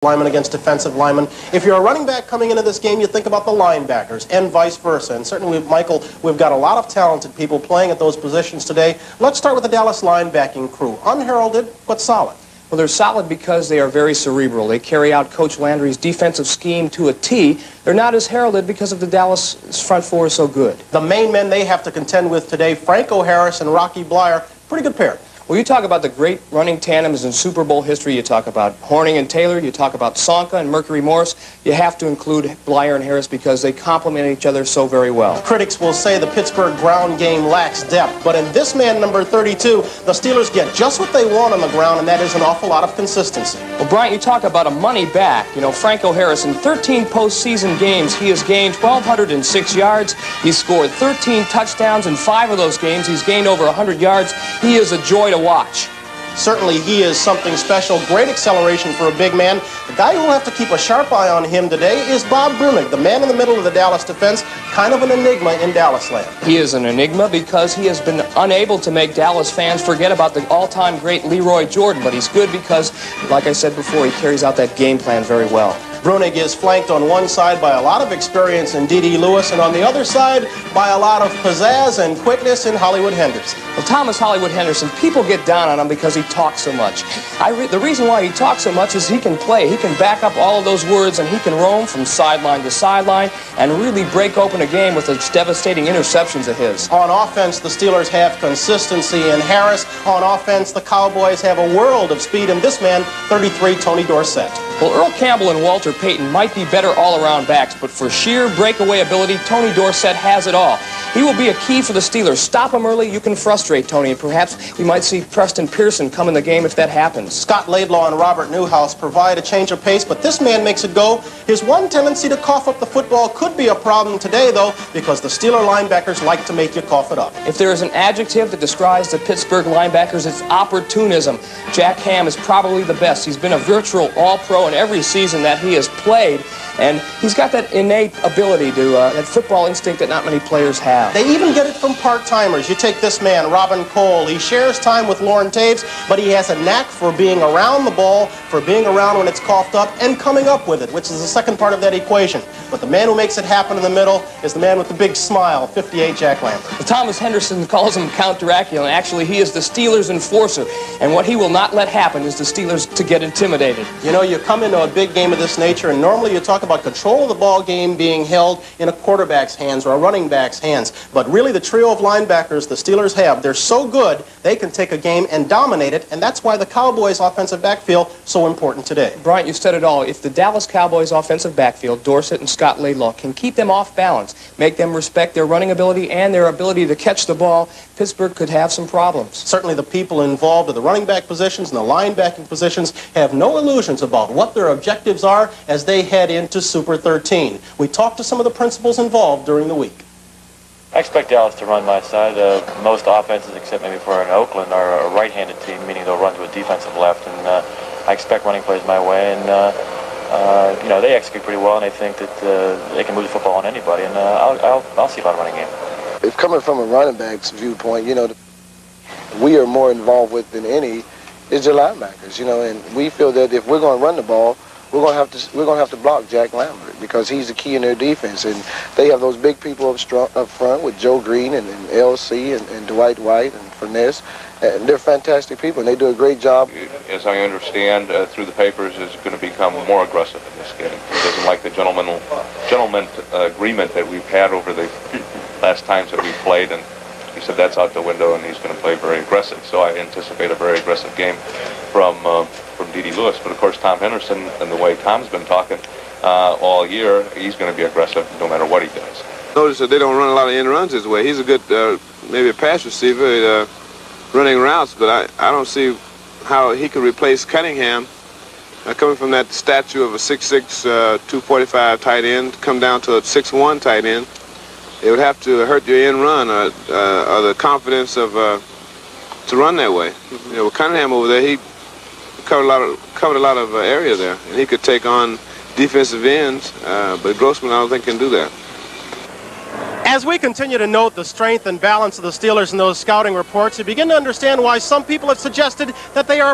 lineman against defensive lineman. If you're a running back coming into this game, you think about the linebackers and vice versa. And certainly, Michael, we've got a lot of talented people playing at those positions today. Let's start with the Dallas linebacking crew. Unheralded, but solid. Well, they're solid because they are very cerebral. They carry out Coach Landry's defensive scheme to a T. They're not as heralded because of the Dallas front four is so good. The main men they have to contend with today, Franco Harris and Rocky Bleier, pretty good pair. Well, you talk about the great running tandems in Super Bowl history. You talk about Horning and Taylor. You talk about Sonka and Mercury Morris. You have to include Bleier and Harris because they complement each other so very well. Critics will say the Pittsburgh ground game lacks depth, but in this man, number 32, the Steelers get just what they want on the ground, and that is an awful lot of consistency. Well, Bryant, you talk about a money back. You know, Franco Harris, in 13 postseason games, he has gained 1,206 yards. He's scored 13 touchdowns. In 5 of those games, he's gained over 100 yards. He is a joy to watch. Certainly he is something special. Great acceleration for a big man. The guy who will have to keep a sharp eye on him today is Bob Brunig, the man in the middle of the Dallas defense, kind of an enigma in Dallas land. He is an enigma because he has been unable to make Dallas fans forget about the all-time great Leroy Jordan, but he's good because, like I said before, he carries out that game plan very well. Brunig is flanked on one side by a lot of experience in D.D. Lewis, and on the other side by a lot of pizzazz and quickness in Hollywood Henderson. Well, Thomas Hollywood Henderson, people get down on him because he talks so much. The reason why he talks so much is he can play. He can back up all of those words, and he can roam from sideline to sideline and really break open a game with those devastating interceptions of his. On offense, the Steelers have consistency in Harris. On offense, the Cowboys have a world of speed, and this man, 33, Tony Dorsett. Well, Earl Campbell and Walter Payton might be better all-around backs, but for sheer breakaway ability, Tony Dorsett has it all. He will be a key for the Steelers. Stop him early, you can frustrate Tony, and perhaps we might see Preston Pearson come in the game if that happens. Scott Laidlaw and Robert Newhouse provide a change of pace, but this man makes it go. His one tendency to cough up the football could be a problem today, though, because the Steeler linebackers like to make you cough it up. If there is an adjective that describes the Pittsburgh linebackers, it's opportunism. Jack Ham is probably the best. He's been a virtual all-pro in every season that he has played, and he's got that innate ability to, that football instinct that not many players have. They even get it from part-timers. You take this man, Robin Cole. He shares time with Lauren Taves, but he has a knack for being around the ball, for being around when it's coughed up, and coming up with it, which is the second part of that equation. But the man who makes it happen in the middle is the man with the big smile, 58, Jack Lambert. Well, Thomas Henderson calls him Count Dracula, and actually he is the Steelers' enforcer, and what he will not let happen is the Steelers to get intimidated. You know, you come into a big game of this nature, and normally you talk about control of the ball game being held in a quarterback's hands or a running back's hands. But really, the trio of linebackers the Steelers have, they're so good, they can take a game and dominate it, and that's why the Cowboys' offensive backfield so important today. Bryant, you said it all. If the Dallas Cowboys' offensive backfield, Dorsett and Scott Laidlaw, can keep them off balance, make them respect their running ability and their ability to catch the ball, Pittsburgh could have some problems. Certainly the people involved in the running back positions and the linebacking positions have no illusions about what their objectives are as they head into Super 13. We talked to some of the principals involved during the week. I expect Dallas to run my side. Most offenses, except maybe for an Oakland, are a right-handed team, meaning they'll run to a defensive left, and I expect running plays my way, and you know, they execute pretty well, and I think that they can move the football on anybody, and I'll see a lot of running game. If coming from a running back's viewpoint, you know, we are more involved with than any is the linebackers, you know, and we feel that if we're going to run the ball, we're going to have to block Jack Lambert because he's the key in their defense, and they have those big people up front with Joe Green and LC and Dwight White and Furness, and they're fantastic people, and they do a great job. As I understand through the papers, is going to become more aggressive in this game. He doesn't like the gentleman agreement that we've had over the last times that we've played, and he said that's out the window, and he's going to play very aggressive. So I anticipate a very aggressive game from D.D. Lewis. But of course, Tom Henderson, and the way Tom's been talking all year, he's going to be aggressive no matter what he does. Notice that they don't run a lot of end runs his way. He's a good, maybe a pass receiver, running routes, but I don't see how he could replace Cunningham. Coming from that statue of a 6'6", 245 tight end, come down to a 6'1" tight end, it would have to hurt your end run or the confidence of to run that way. You know, with Cunningham over there, he covered a lot of area there, and he could take on defensive ends, but Grossman, I don't think, can do that. As we continue to note the strength and balance of the Steelers in those scouting reports, you begin to understand why some people have suggested that they are